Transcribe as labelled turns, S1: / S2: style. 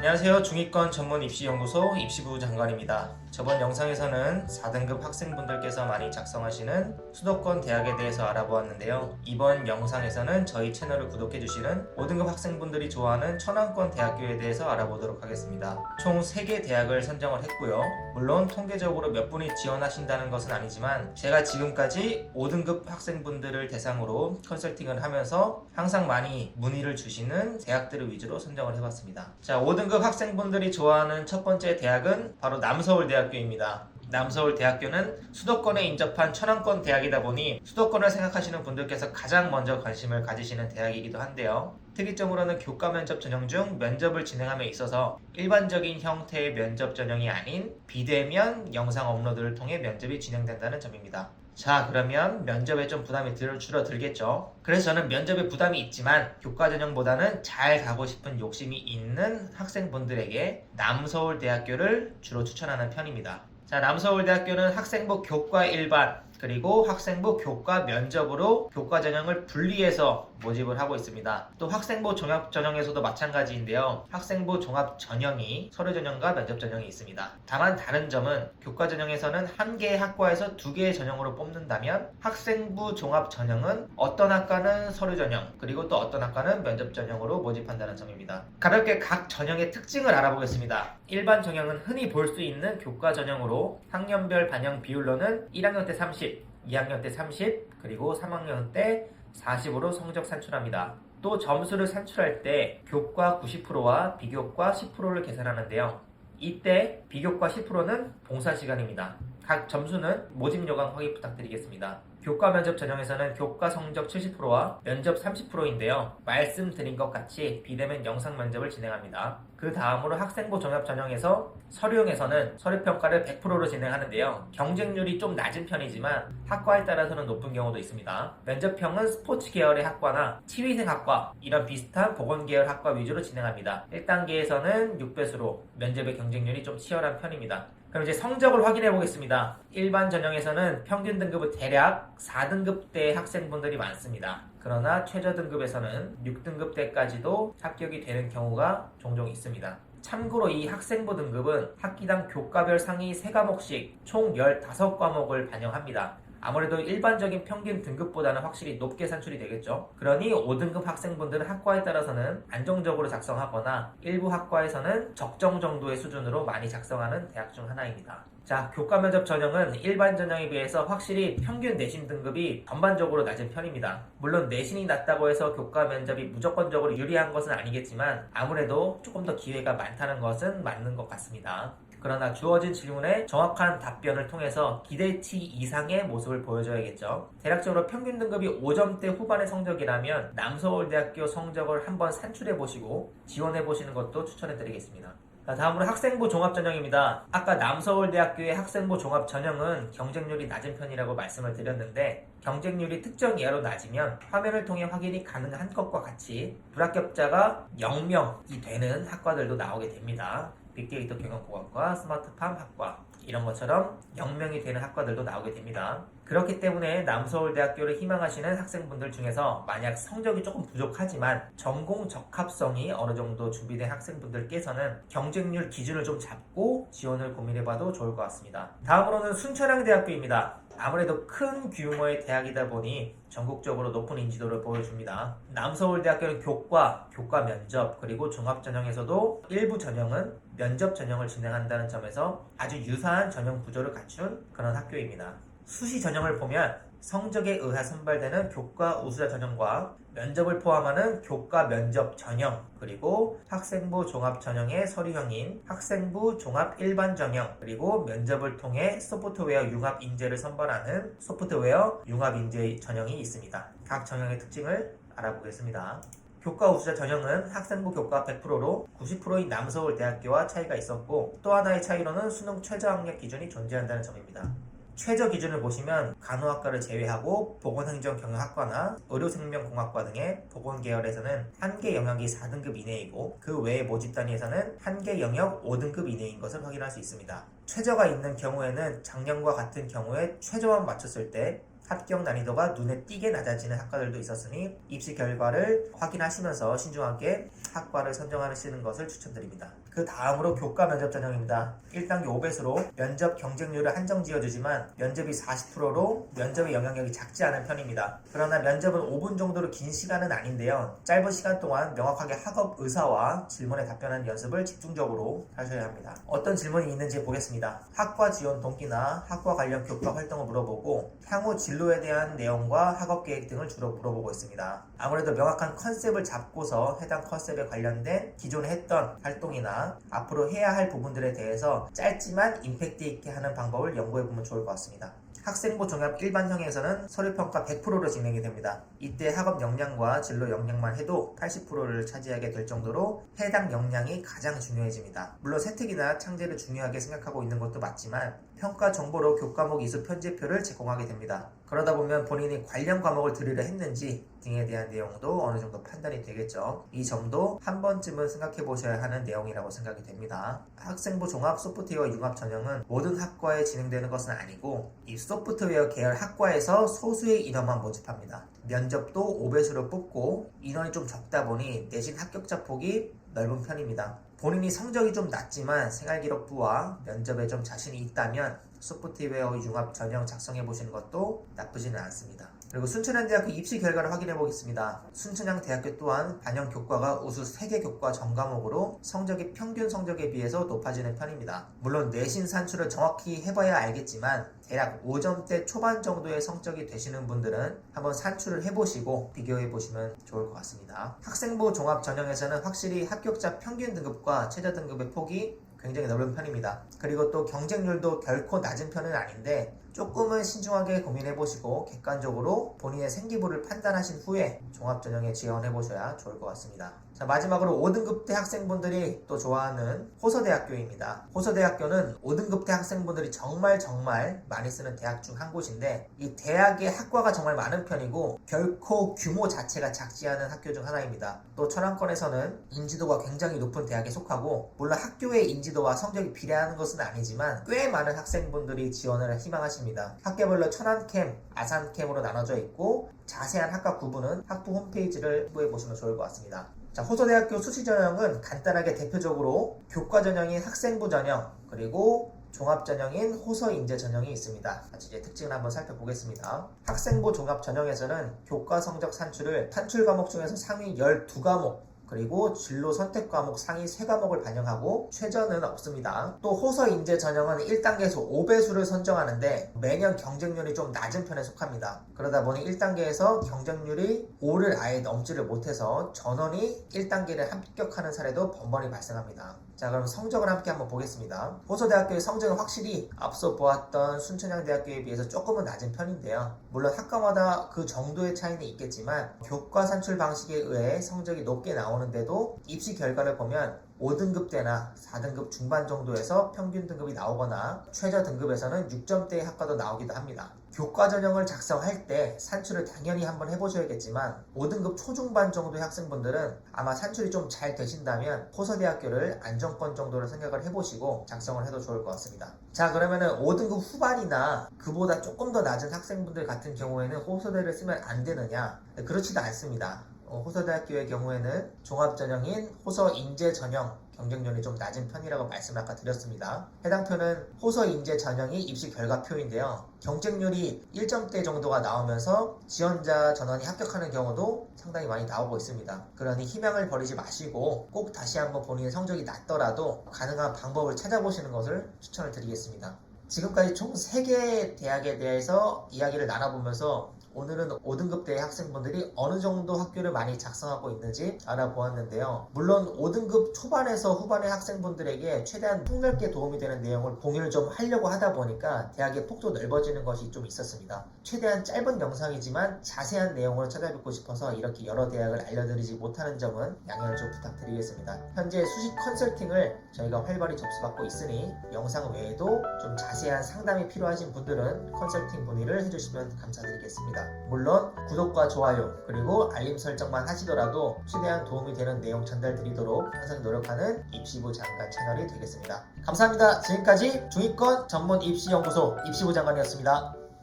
S1: 안녕하세요. 중위권 전문 입시연구소 입시부 장관입니다. 저번 영상에서는 4등급 학생분들께서 많이 작성하시는 수도권 대학에 대해서 알아보았는데요. 이번 영상에서는 저희 채널을 구독해주시는 5등급 학생분들이 좋아하는 천왕권 대학교에 대해서 알아보도록 하겠습니다. 총 3개 대학을 선정을 했고요. 물론 통계적으로 몇 분이 지원하신다는 것은 아니지만 제가 지금까지 5등급 학생분들을 대상으로 컨설팅을 하면서 항상 많이 문의를 주시는 대학들을 위주로 선정을 해봤습니다. 자, 5등급 학생분들이 좋아하는 첫 번째 대학은 바로 남서울대학교입니다. 남서울대학교는 수도권에 인접한 천왕권 대학이다 보니 수도권을 생각하시는 분들께서 가장 먼저 관심을 가지시는 대학이기도 한데요. 특이점으로는 교과 면접 전형 중 면접을 진행함에 있어서 일반적인 형태의 면접 전형이 아닌 비대면 영상 업로드를 통해 면접이 진행된다는 점입니다. 자, 그러면 면접에 좀 부담이 줄어들겠죠. 그래서 저는 면접에 부담이 있지만 교과 전형보다는 잘 가고 싶은 욕심이 있는 학생분들에게 남서울대학교를 주로 추천하는 편입니다. 자, 남서울대학교는 학생부 교과 일반 그리고 학생부 교과 면접으로 교과 전형을 분리해서 모집을 하고 있습니다. 또 학생부 종합 전형에서도 마찬가지인데요. 학생부 종합 전형이 서류 전형과 면접 전형이 있습니다. 다만 다른 점은 교과 전형에서는 한 개의 학과에서 2개의 전형으로 뽑는다면 학생부 종합 전형은 어떤 학과는 서류 전형 그리고 또 어떤 학과는 면접 전형으로 모집한다는 점입니다. 가볍게 각 전형의 특징을 알아보겠습니다. 일반 전형은 흔히 볼 수 있는 교과 전형으로 학년별 반영 비율로는 1학년 때 30, 2학년 때 30, 그리고 3학년 때 40으로 성적 산출합니다. 또 점수를 산출할 때 교과 90%와 비교과 10%를 계산하는데요. 이때 비교과 10%는 봉사 시간입니다. 각 점수는 모집 요강 확인 부탁드리겠습니다. 교과 면접 전형에서는 교과 성적 70%와 면접 30%인데요. 말씀드린 것 같이 비대면 영상 면접을 진행합니다. 그 다음으로 학생부 종합 전형에서 서류형에서는 서류평가를 100%로 진행하는데요. 경쟁률이 좀 낮은 편이지만 학과에 따라서는 높은 경우도 있습니다. 면접형은 스포츠 계열의 학과나 치위생 학과 이런 비슷한 보건 계열 학과 위주로 진행합니다. 1단계에서는 6배수로 면접의 경쟁률이 좀 치열한 편입니다. 그럼 이제 성적을 확인해 보겠습니다. 일반 전형에서는 평균 등급은 대략 4등급대 학생분들이 많습니다. 그러나 최저 등급에서는 6등급 때까지도 합격이 되는 경우가 종종 있습니다. 참고로 이 학생부 등급은 학기당 교과별 상위 3과목씩 총 15과목을 반영합니다. 아무래도 일반적인 평균 등급보다는 확실히 높게 산출이 되겠죠. 그러니 5등급 학생분들은 학과에 따라서는 안정적으로 작성하거나 일부 학과에서는 적정 정도의 수준으로 많이 작성하는 대학 중 하나입니다. 자, 교과 면접 전형은 일반 전형에 비해서 확실히 평균 내신 등급이 전반적으로 낮은 편입니다. 물론 내신이 낮다고 해서 교과 면접이 무조건적으로 유리한 것은 아니겠지만 아무래도 조금 더 기회가 많다는 것은 맞는 것 같습니다. 그러나 주어진 질문에 정확한 답변을 통해서 기대치 이상의 모습을 보여줘야겠죠. 대략적으로 평균 등급이 5점대 후반의 성적이라면 남서울대학교 성적을 한번 산출해보시고 지원해보시는 것도 추천해드리겠습니다. 자, 다음으로 학생부 종합전형입니다. 아까 남서울대학교의 학생부 종합전형은 경쟁률이 낮은 편이라고 말씀을 드렸는데 경쟁률이 특정 이하로 낮으면 화면을 통해 확인이 가능한 것과 같이 불합격자가 0명이 되는 학과들도 나오게 됩니다. 빅데이터 경영공학과, 스마트팜 학과 이런 것처럼 0명이 되는 학과들도 나오게 됩니다. 그렇기 때문에 남서울대학교를 희망하시는 학생분들 중에서 만약 성적이 조금 부족하지만 전공 적합성이 어느 정도 준비된 학생분들께서는 경쟁률 기준을 좀 잡고 지원을 고민해봐도 좋을 것 같습니다. 다음으로는 순천향대학교입니다. 아무래도 큰 규모의 대학이다 보니 전국적으로 높은 인지도를 보여줍니다. 남서울대학교는 교과 면접, 그리고 종합전형에서도 일부 전형은 면접 전형을 진행한다는 점에서 아주 유사한 전형 구조를 갖춘 그런 학교입니다. 수시 전형을 보면 성적에 의해 선발되는 교과 우수자 전형과 면접을 포함하는 교과 면접 전형, 그리고 학생부 종합 전형의 서류형인 학생부 종합 일반 전형, 그리고 면접을 통해 소프트웨어 융합 인재를 선발하는 소프트웨어 융합 인재 전형이 있습니다. 각 전형의 특징을 알아보겠습니다. 교과 우수자 전형은 학생부 교과 100%로 90%인 남서울대학교와 차이가 있었고, 또 하나의 차이로는 수능 최저 학력 기준이 존재한다는 점입니다. 최저 기준을 보시면 간호학과를 제외하고 보건행정경영학과나 의료생명공학과 등의 보건계열에서는 한개 영역이 4등급 이내이고 그 외의 모집 단위에서는 한개 영역 5등급 이내인 것을 확인할 수 있습니다. 최저가 있는 경우에는 작년과 같은 경우에 최저만 맞췄을 때 합격 난이도가 눈에 띄게 낮아지는 학과들도 있었으니 입시 결과를 확인하시면서 신중하게 학과를 선정하시는 것을 추천드립니다. 그 다음으로 교과 면접 전형입니다. 1단계 5배수로 면접 경쟁률을 한정 지어주지만 면접이 40%로 면접의 영향력이 작지 않은 편입니다. 그러나 면접은 5분 정도로 긴 시간은 아닌데요. 짧은 시간 동안 명확하게 학업 의사와 질문에 답변하는 연습을 집중적으로 하셔야 합니다. 어떤 질문이 있는지 보겠습니다. 학과 지원 동기나 학과 관련 교과 활동을 물어보고 향후 진로에 대한 내용과 학업 계획 등을 주로 물어보고 있습니다. 아무래도 명확한 컨셉을 잡고서 해당 컨셉에 관련된 기존에 했던 활동이나 앞으로 해야 할 부분들에 대해서 짧지만 임팩트 있게 하는 방법을 연구해보면 좋을 것 같습니다. 학생부 종합 일반형에서는 서류평가 100%로 진행이 됩니다. 이때 학업 역량과 진로 역량만 해도 80%를 차지하게 될 정도로 해당 역량이 가장 중요해집니다. 물론 세특이나 창제를 중요하게 생각하고 있는 것도 맞지만 평가 정보로 교과목 이수 편제표를 제공하게 됩니다. 그러다 보면 본인이 관련 과목을 들으려 했는지 등에 대한 내용도 어느 정도 판단이 되겠죠. 이 점도 한 번쯤은 생각해 보셔야 하는 내용이라고 생각이 됩니다. 학생부 종합 소프트웨어 융합 전형은 모든 학과에 진행되는 것은 아니고 이 소프트웨어 계열 학과에서 소수의 인원만 모집합니다. 면접도 5배수로 뽑고 인원이 좀 적다 보니 내신 합격자 폭이 넓은 편입니다. 본인이 성적이 좀 낮지만 생활기록부와 면접에 좀 자신이 있다면 소프트웨어 융합 전형 작성해 보시는 것도 나쁘지는 않습니다. 그리고 순천향대학교 입시 결과를 확인해 보겠습니다. 순천향대학교 또한 반영 교과가 우수 3개 교과 전과목으로 성적이 평균 성적에 비해서 높아지는 편입니다. 물론 내신 산출을 정확히 해봐야 알겠지만 대략 5점대 초반 정도의 성적이 되시는 분들은 한번 산출을 해보시고 비교해 보시면 좋을 것 같습니다. 학생부 종합 전형에서는 확실히 합격자 평균 등급과 최저 등급의 폭이 굉장히 넓은 편입니다. 그리고 또 경쟁률도 결코 낮은 편은 아닌데 조금은 신중하게 고민해보시고 객관적으로 본인의 생기부를 판단하신 후에 종합전형에 지원해보셔야 좋을 것 같습니다. 자, 마지막으로 5등급대 학생분들이 또 좋아하는 호서대학교입니다. 호서대학교는 5등급대 학생분들이 정말 많이 쓰는 대학 중 한 곳인데 이 대학의 학과가 정말 많은 편이고 결코 규모 자체가 작지 않은 학교 중 하나입니다. 또 천안권에서는 인지도가 굉장히 높은 대학에 속하고 물론 학교의 인지도와 성적이 비례하는 것은 아니지만 꽤 많은 학생분들이 지원을 희망하십니다. 학교별로 천안캠, 아산캠으로 나눠져 있고 자세한 학과 구분은 학부 홈페이지를 참고해 보시면 좋을 것 같습니다. 자, 호서대학교 수시 전형은 간단하게 대표적으로 교과 전형인 학생부 전형 그리고 종합 전형인 호서 인재 전형이 있습니다. 같이 이제 특징을 한번 살펴보겠습니다. 학생부 종합 전형에서는 교과 성적 산출을 산출 과목 중에서 상위 12과목 그리고 진로 선택 과목 상위 3과목을 반영하고 최저는 없습니다. 또 호서 인재 전형은 1단계에서 5배수를 선정하는데 매년 경쟁률이 좀 낮은 편에 속합니다. 그러다 보니 1단계에서 경쟁률이 5를 아예 넘지를 못해서 전원이 1단계를 합격하는 사례도 번번이 발생합니다. 자, 그럼 성적을 함께 한번 보겠습니다. 호서대학교의 성적은 확실히 앞서 보았던 순천향대학교에 비해서 조금은 낮은 편인데요. 물론 학과마다 그 정도의 차이는 있겠지만 교과 산출 방식에 의해 성적이 높게 나오는데도 입시 결과를 보면 5등급대나 4등급 중반 정도에서 평균 등급이 나오거나 최저 등급에서는 6점대의 학과도 나오기도 합니다. 교과 전형을 작성할 때 산출을 당연히 한번 해보셔야겠지만 5등급 초중반 정도의 학생분들은 아마 산출이 좀 잘 되신다면 호서대학교를 안정권 정도로 생각을 해보시고 작성을 해도 좋을 것 같습니다. 자, 그러면은 5등급 후반이나 그보다 조금 더 낮은 학생분들 같은 경우에는 호서대를 쓰면 안 되느냐? 그렇지도 않습니다. 호서대학교의 경우에는 종합전형인 호서인재 전형 경쟁률이 좀 낮은 편이라고 말씀을 아까 드렸습니다. 해당 표는 호서인재 전형이 입시 결과표인데요. 경쟁률이 1점대 정도가 나오면서 지원자 전원이 합격하는 경우도 상당히 많이 나오고 있습니다. 그러니 희망을 버리지 마시고 꼭 다시 한번 본인의 성적이 낮더라도 가능한 방법을 찾아보시는 것을 추천을 드리겠습니다. 지금까지 총 3개의 대학에 대해서 이야기를 나눠보면서 오늘은 5등급대 학생분들이 어느 정도 학교를 많이 작성하고 있는지 알아보았는데요. 물론 5등급 초반에서 후반의 학생분들에게 최대한 폭넓게 도움이 되는 내용을 공유를 좀 하려고 하다 보니까 대학의 폭도 넓어지는 것이 좀 있었습니다. 최대한 짧은 영상이지만 자세한 내용을 찾아뵙고 싶어서 이렇게 여러 대학을 알려드리지 못하는 점은 양해를 좀 부탁드리겠습니다. 현재 수시 컨설팅을 저희가 활발히 접수받고 있으니 영상 외에도 좀 자세한 상담이 필요하신 분들은 컨설팅 문의를 해주시면 감사드리겠습니다. 물론 구독과 좋아요 그리고 알림 설정만 하시더라도 최대한 도움이 되는 내용 전달 드리도록 항상 노력하는 입시부 장관 채널이 되겠습니다. 감사합니다. 지금까지 중위권 전문 입시연구소 입시부 장관이었습니다.